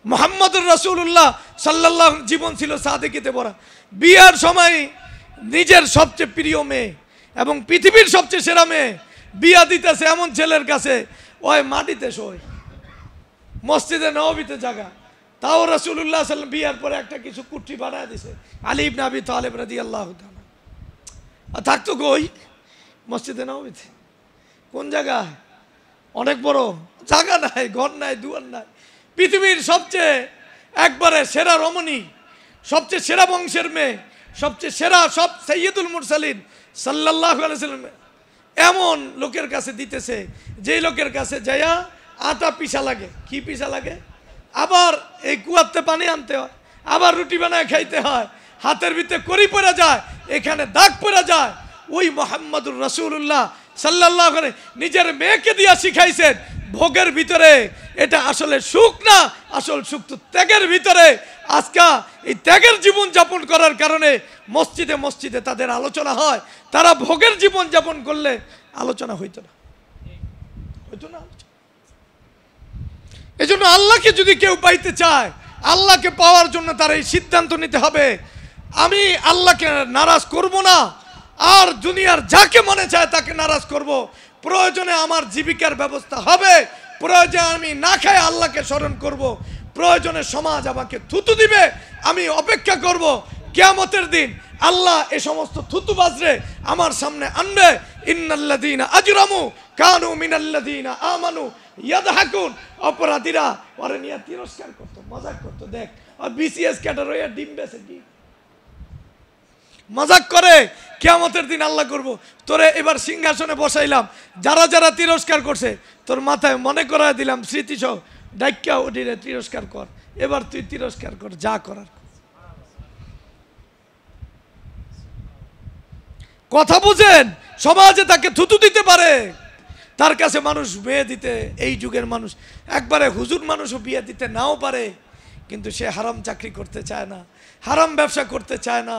মুহাম্মদুর রাসূলুল্লাহ সাল্লাল্লাহু জীবন ছিল সাদেকিতে ভরা। বিয়ার সময় নিজের সবচেয়ে প্রিয় মেয়ে এবং পৃথিবীর সবচেয়ে সেরা মেয়ে বিয়া দিতেছে এমন ছেলের কাছে, ওই মাটিতে শোয়, মসজিদে নববীতে জায়গা, তাও রাসূলুল্লাহ সাল্লাল্লাহু বিয়ার পরে একটা কিছু কুঠি বানায় দিছে আলী ইবনে আবি তালেব রাদিয়াল্লাহু তাআলা। আর থাকতো কই? মসজিদে নববীতে। কোন জায়গায়? অনেক বড় জায়গা নাই, ঘর নাই, দুয়ার নাই, পৃথিবীর সবচেয়ে একবারে সেরা রমণী, সবচেয়ে সেরা বংশের মেয়ে, সবচেয়ে সেরা, সব সাইয়্যিদুল মুরসালিন সাল্লাল্লাহু আলাইহি সাল্লাম এমন লোকের কাছে দিতেছে, যেই লোকের কাছে যাইয়া আটা পিসা লাগে, কি পিসা লাগে, আবার এই কুয়াতে পানি আনতে হয়, আবার রুটি বানায় খাইতে হয়, হাতের ভিতরে করি পড়ে যায়, এখানে দাগ পড়ে যায়। ওই মুহাম্মদুর রাসূলুল্লাহ সাল্লাল্লাহু আলাইহি নিজের মেয়েকে দিয়া শিখাইছেন ভোগের ভিতরে এটা আসলে সুখ না, আসল সুখ তো ত্যাগের ভিতরে। আজকে এই ত্যাগের জীবন যাপন করার কারণে মসজিদে মসজিদে তাদের আলোচনা হয়, তারা ভোগের জীবন যাপন করলে আলোচনা হইতো না, হইতো না। এই জন্য আল্লাহকে যদি কেউ পাইতে চায়, আল্লাহকে পাওয়ার জন্য তার এই সিদ্ধান্ত নিতে হবে, আমি আল্লাহকে নারাজ করব না, আর দুনিয়ার যাকে মনে চায় তাকে নারাজ করব। প্রয়োজনে আমার জীবিকার ব্যবস্থা হবে, প্রয়োজনে আমি না খায় আল্লাহকে স্মরণ করব, প্রয়োজনে সমাজ আমাকে থুতু দিবে, আমি অপেক্ষা করব কিয়ামতের দিন আল্লাহ এ সমস্ত থুতুবাজরে আমার সামনে আনবে। ইন্নাল্লাযীনা আজরামু কানু মিনাল্লাযীনা আমানু ইয়াদহাকুন, অপরাধীরা ওরে নিয়ে তিরস্কার করতো, মজাক করতো। দেখ আর বিসিএস ক্যাডার হইয়া ডিম বেচে কি মজাক করে, কিয়ামতের দিন আল্লাহ করব তোরে এবার সিংহাসনে বসাইলাম, যারা যারা তিরস্কার করছে তোর মাথায় মনে করায় দিলাম স্মৃতিসহ, ডাক্কা ওটিরে তিরস্কার কর, এবার তুই তিরস্কার কর, যা করার। কথা বুঝেন, সমাজে তাকে থুতু দিতে পারে, তার কাছে মানুষ বিয়ে দিতে, এই যুগের মানুষ একবারে হুজুর মানুষও বিয়ে দিতে নাও পারে, কিন্তু সে হারাম চাকরি করতে চায় না, হারাম ব্যবসা করতে চায় না,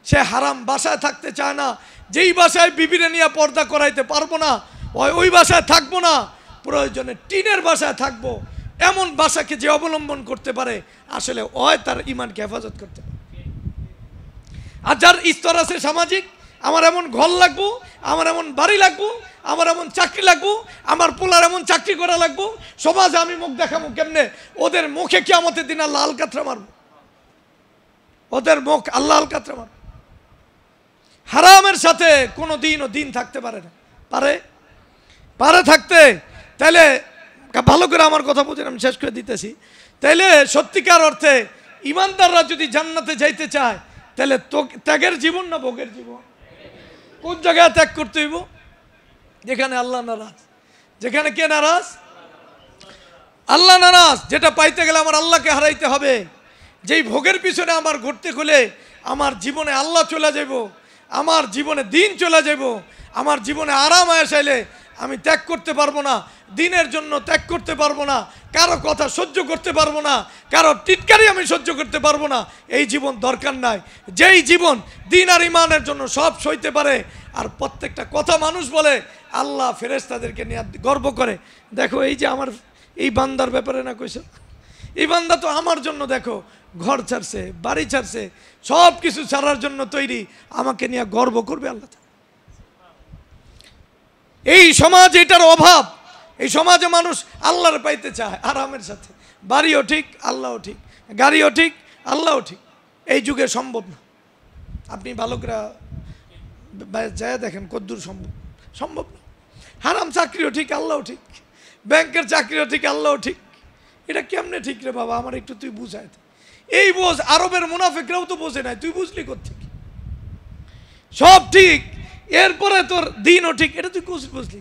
সে হারাম বাসায় থাকতে চায় না। যেই বাসায় বিবিরে নিয়ে পর্দা করাইতে পারবো না, ওই বাসায় থাকবো না, প্রয়োজনে টিনের বাসায় থাকবো, এমন বাসাকে যে অবলম্বন করতে পারে আসলে ওই তার ইমানকে হেফাজত করতে পারে। আর যার স্তর আছে সামাজিক, আমার এমন ঘর লাগবো, আমার এমন বাড়ি লাগবো, আমার এমন চাকরি লাগবো, আমার পোলার এমন চাকরি করা লাগবো, সমাজে আমি মুখ দেখাবো কেমনে, ওদের মুখে কিয়ামতের দিন আল্লাহ আলকাতরা মারবো, ওদের মুখ আল্লাহ আলকাতরা মারবো। হারামের সাথে কোনো দিনও দিন থাকতে পারে না, পারে পারে থাকতে। তাইলে ভালো করে আমার কথা বুঝেন, আমি শেষ করে দিতেছি। তাইলে সত্যিকার অর্থে ইমানদাররা যদি জান্নাতে যাইতে চায়, তাহলে ত্যাগের জীবন না ভোগের জীবন? কোন জায়গায় ত্যাগ করতে হইব? যেখানে আল্লাহ নারাজ। যেখানে কে নারাজ? আল্লাহ নারাজ। যেটা পাইতে গেলে আমার আল্লাহকে হারাইতে হবে। যেই ভোগের পিছনে আমার ঘুরতে খুলে আমার জীবনে আল্লাহ চলে যাব, আমার জীবনে দিন চলে যাব, আমার জীবনে আরাম আসাইলে আমি ত্যাগ করতে পারবো না, দিনের জন্য ত্যাগ করতে পারবো না, কারো কথা সহ্য করতে পারবো না, কারো টিটকারি আমি সহ্য করতে পারবো না। এই জীবন দরকার নাই। যেই জীবন দিন আর ইমানের জন্য সব সইতে পারে, আর প্রত্যেকটা কথা মানুষ বলে, আল্লাহ ফেরেশতাদেরকে নিয়ে গর্ব করে। দেখো এই যে আমার এই বান্দার ব্যাপারে না কইছো, এই বান্দা তো আমার জন্য দেখো ঘর ছাড়ছে, বাড়ি ছাড়ছে, সব কিছু ছাড়ার জন্য তৈরি, আমাকে নিয়ে গর্ব করবে আল্লাহ। এই সমাজ এটার অভাব। এই সমাজে মানুষ আল্লাহর পাইতে চায় আরামের সাথে, বাড়িও ঠিক, আল্লাহও ঠিক, গাড়িও ঠিক, আল্লাহও ঠিক। এই যুগে সম্ভব না। আপনি বালকরা যায় দেখেন কদ্দূর সম্ভব, সম্ভব না। হারাম চাকরিও ঠিক, আল্লাহও ঠিক, ব্যাংকের চাকরিও ঠিক, আল্লাহও ঠিক। এটা কেমনে ঠিক রে বাবা, আমার একটু তুই বুঝায়। এই বোঝ, আরবের মুনাফিকরাও তো বোঝে নাই, তুই বুঝলি কোত্থেকে? সব ঠিক, এরপরে তোর দিনও ঠিক, এটা তুই বুঝলি?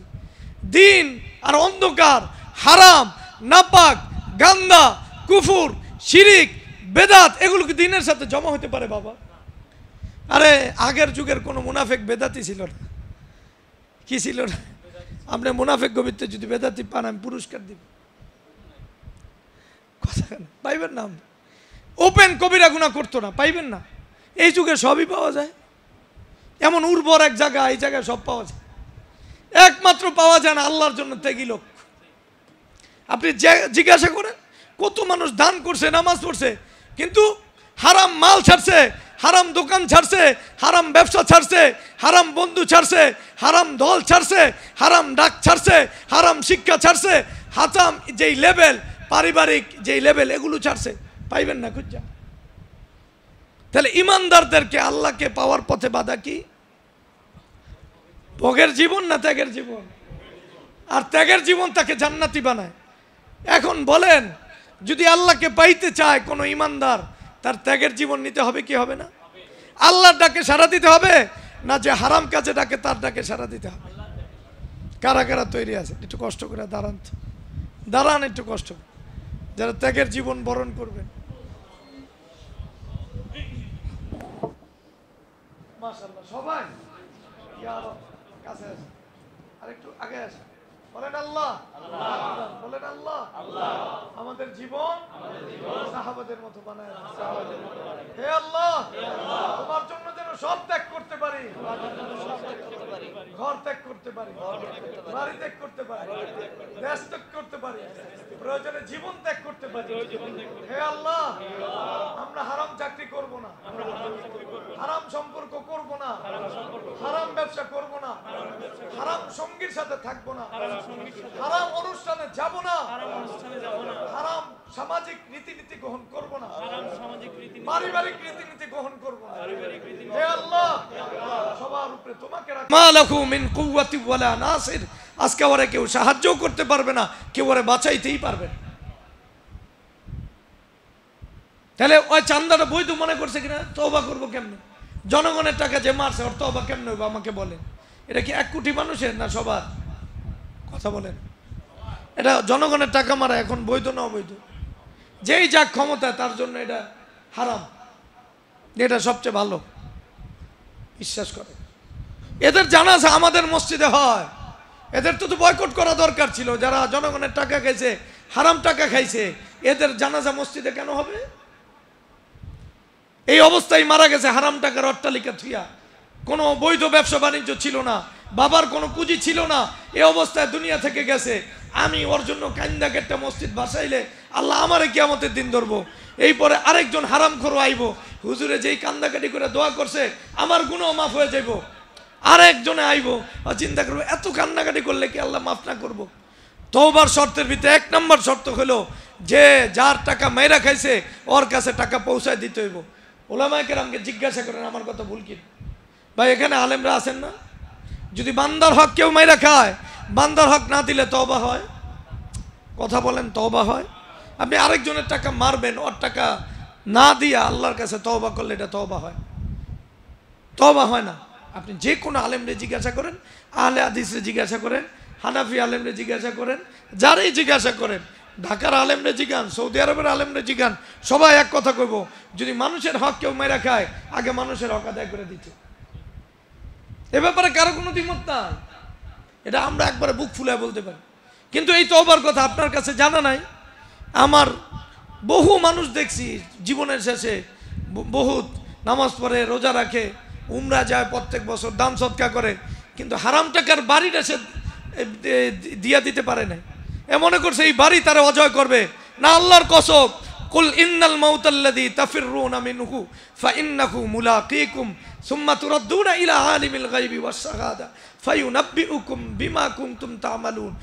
দিন আর অন্ধকার, হারাম, নাপাক, গান্দা, কুফুর, শিরিক, বেদাত, এগুলো কি দিনের সাথে জমা হতে পারে বাবা? আরে আগের যুগের কোনো মুনাফিক বেদাতি ছিল না। কি ছিল না? আপনি মুনাফিক গভীরতে যদি বেদাতি পান, আমি পুরস্কার দিব। কথা পাইবেন না। ওপেন কবিরা গুনাহ করতো না, পাইবেন না। এই যুগে সবই পাওয়া যায়। এমন উর্বর এক জায়গা, এই জায়গায় সব পাওয়া যায়। একমাত্র পাওয়া যায় না আল্লাহর জন্য ত্যাগী লোক। আপনি জিজ্ঞাসা করেন কত মানুষ দান করছে, নামাজ পড়ছে, কিন্তু হারাম মাল ছাড়ছে, হারাম দোকান ছাড়ছে, হারাম ব্যবসা ছাড়ছে, হারাম বন্ধু ছাড়ছে, হারাম দল ছাড়ছে, হারাম ডাক ছাড়ছে, হারাম শিক্ষা ছাড়ছে, হারাম যেই লেভেল, পারিবারিক যেই লেভেল, এগুলো ছাড়ছে। পাইবেন না খুঁজা। তাহলে ইমানদারদেরকে আল্লাহকে পাওয়ার পথে বাধা কি? ভোগের জীবন না ত্যাগের জীবন? আর ত্যাগের জীবন তাকে জান্নাতি বানায়। এখন বলেন, যদি আল্লাহকে পাইতে চায় কোনো ইমানদার, তার ত্যাগের জীবন নিতে হবে কি হবে না? আল্লাহর ডাকে সাড়া দিতে হবে না যে হারাম কাজে ডাকে তার ডাকে সাড়া দিতে হবে? কারা কারা তৈরি আছে? একটু কষ্ট করে দাঁড়ান, দাঁড়ান একটু কষ্ট, যারা ত্যাগের জীবন বরণ করবেন। মাশাআল্লাহ, সবাই কাছে আসে, আরেকটু আগে আসে। বলেন আল্লাহ, বলেন আল্লাহ। আমাদের জীবন সাহাবাদের মতো বানায় দাও। হে আল্লাহ, তোমার জন্য যেন সব ত্যাগ করতে পারি, ঘর ত্যাগ করতে পারি, বাড়ি ত্যাগ করতে পারি, দেশ ত্যাগ করতে পারি, প্রয়োজনে জীবন ত্যাগ করতে পারি। হে আল্লাহ, আমরা হারাম চাকরি করব না, হারাম সম্পর্ক করব না, হারাম ব্যবসা করব না, হারাম সঙ্গীর সাথে থাকবো না, হারাম অনুষ্ঠানে যাব না, হারাম সামাজিক রীতিনীতি গ্রহণ করব না, পারিবারিক রীতিনীতি গ্রহণ করব না। হে আল্লাহ, সবার উপরে তোমাকে রাখি। মা লাহু মিন কুওয়াতি ওয়ালা নাসির। আজকে ওরে কেউ সাহায্য করতে পারবে না, কেউ ওরে বাঁচাইতেই পারবে না। তাহলে ওই চান্দাটা বৈধ মনে করছে কিনা? তওবা করবো কেমনে? জনগণের টাকা যে মারছে, ওর তওবা কেমনে হবে আমাকে বলেন? এটা কি 1 কোটি মানুষের না সবার? কথা বলেন। এটা জনগণের টাকা মারা এখন বৈধ না অবৈধ? যেই যাক ক্ষমতা তার জন্য এটা হারাম, এটা সবচেয়ে ভালো। বিশ্বাস করে এদের জানাজা আমাদের মসজিদে হয়। এদের তো বয়কট করা দরকার ছিল। যারা জনগণের টাকা খাইছে, হারাম টাকা খাইছে, এদের জানাজা মসজিদে কেন হবে? এই অবস্থায় মারা গেছে, হারাম টাকার অট্টালিকা থুইয়া। কোনো বৈধ ব্যবসা বাণিজ্য ছিল না, বাবার কোনো পুঁজি ছিল না, এই অবস্থায় দুনিয়া থেকে গেছে। আমি ওর জন্য কান্দা একটা মসজিদ বাসাইলে আল্লাহ আমারে কিয়ামতের দিন ধরবো। এই পরে আরেকজন হারামখোর আইব, হুজুরে যেই কান্দাকাটি করে দোয়া করছে আমার গুনাহ মাফ হয়ে যাইব। আরেকজনে আইব, চিন্তা করবো এত কান্নাকাটি করলে কি আল্লাহ মাফ না করবো? তওবার শর্তের ভিতরে 1 নম্বর শর্ত হলো যে যার টাকা মেয়েরা খাইছে ওর কাছে টাকা পৌঁছায় দিতে হইব। ওলামায়ে কেরামকে জিজ্ঞাসা করেন আমার কথা ভুল কি? ভাই এখানে আলেমরা আছেন না? যদি বান্দার হক কেউ মাইরা খায়, বান্দার হক না দিলে তওবা হয়? কথা বলেন, তওবা হয়? আপনি আরেকজনের টাকা মারবেন, ওর টাকা না দিয়া আল্লাহর কাছে তওবা করলে এটা তওবা হয়? তওবা হয় না। আপনি যে কোনো আলেমরে জিজ্ঞাসা করেন, আহলে হাদিসরে জিজ্ঞাসা করেন, হানাফি আলেমরে জিজ্ঞাসা করেন, যারাই জিজ্ঞাসা করেন, ঢাকার আলেমরে জিজ্ঞান, সৌদি আরবের আলেমরে জিজ্ঞান, সবাই এক কথা কইব, যদি মানুষের হক কেউ মেরা খায় আগে মানুষের হক আদায় করে দিতে। এ ব্যাপারে কারো কোনো দ্বিমত নাই, এটা আমরা একবারে বুক ফুলে বলতে পারি। কিন্তু এই তওবার কথা আপনার কাছে জানা নাই। আমার বহু মানুষ দেখছি জীবনের শেষে বহুত নামাজ পড়ে, রোজা রাখে, উমরা যায় প্রত্যেক বছর, দান সৎকা করে, কিন্তু হারাম টাকার বাড়িটা সে দিয়া দিতে পারে না। এ মনে করছে এই বাড়ি তারা অজয় করবে না। আল্লাহর কসম, কুল ইন্নাল মাউতাল্লাযী তাফিররুনা মিনহু ফাইন্নাহু মুলাকীকুম সুম্মা তুরাদ্দুনা ইলা আলিমিল গায়বি ওয়াশ শাহাদা ফায়ুনাব্বিউকুম বিমা কুনতুম তা'মালুন।